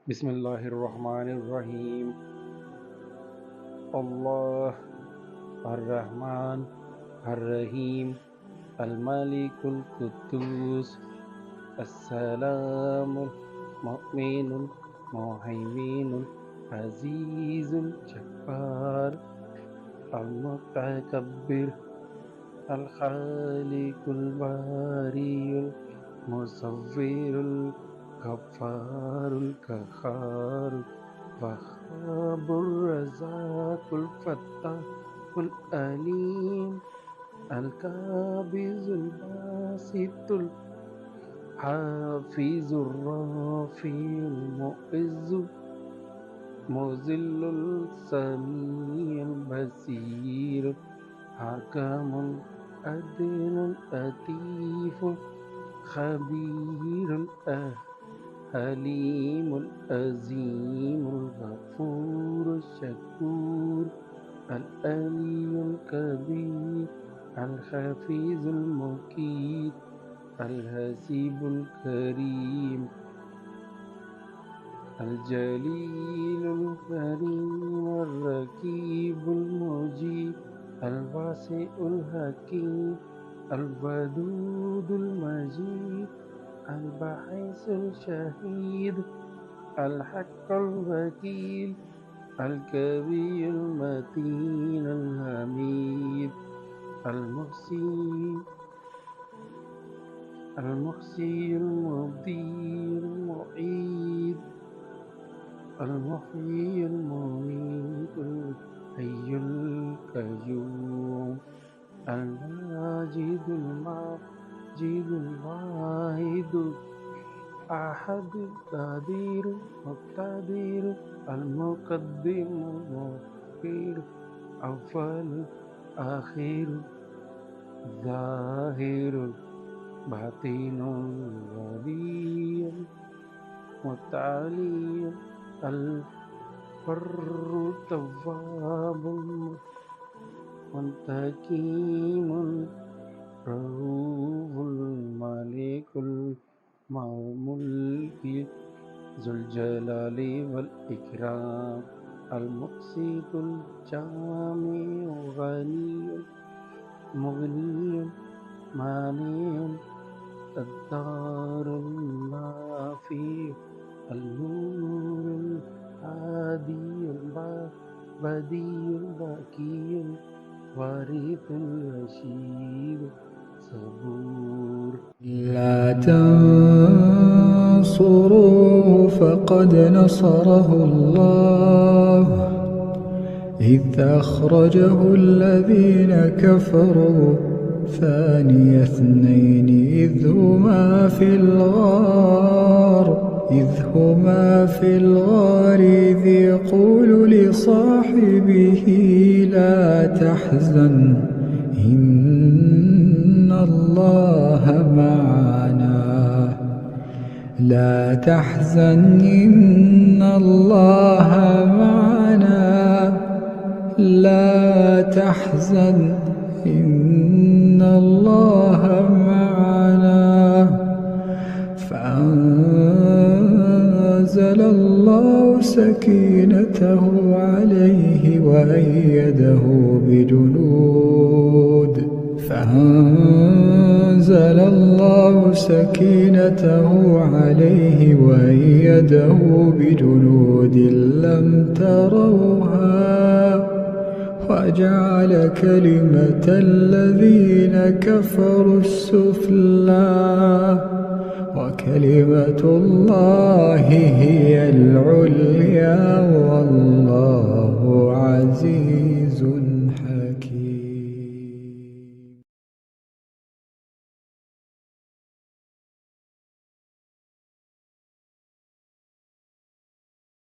بسم الله الرحمن الرحيم. الله الرحمن الرحيم الملك القدوس السلام المؤمن المهيمن العزيز الجبار المتكبر الخالق الباري المصور الغفار القهار الوهاب الرزاق الفتاح العليم القابض الباسط الحافظ الرافع المعز المذل السميع البصير الحكم العدل اللطيف الخبير الحليم العظيم الغفور الشكور العلي الكبير الحفيظ المقيت الحسيب الكريم الجليل الكريم الرقيب المجيب الواسع الحكيم الودود المجيد الباعث الشهيد الحق الوكيل القوي المتين الحميد المحسن المبدي المعيد المحيي المميت الحي القيوم الماجد الماجد الواحد أحد القدير المقتدر المقدم المؤخر أول آخر ظاهر باطن الولي المتعالي البر التواب المنتقم الرؤوف الملك الملك ذو الجلال والإكرام المقسط الجامع الغني المغني المانع الدار النافع النور الهادي البديع الباقي الوارث الرشيد صبور. لا تنصروا فقد نصره الله إذ أخرجه الذين كفروا ثاني اثنين إذ هما في الغار إذ يقول لصاحبه لا تحزن إن الله معنا لا تحزن إن الله معنا لا تحزن إن الله معنا فأنزل الله سكينته عليه وأيده بجنود لم تروها وجعل كلمة الذين كفروا السفلى وكلمة الله هي العليا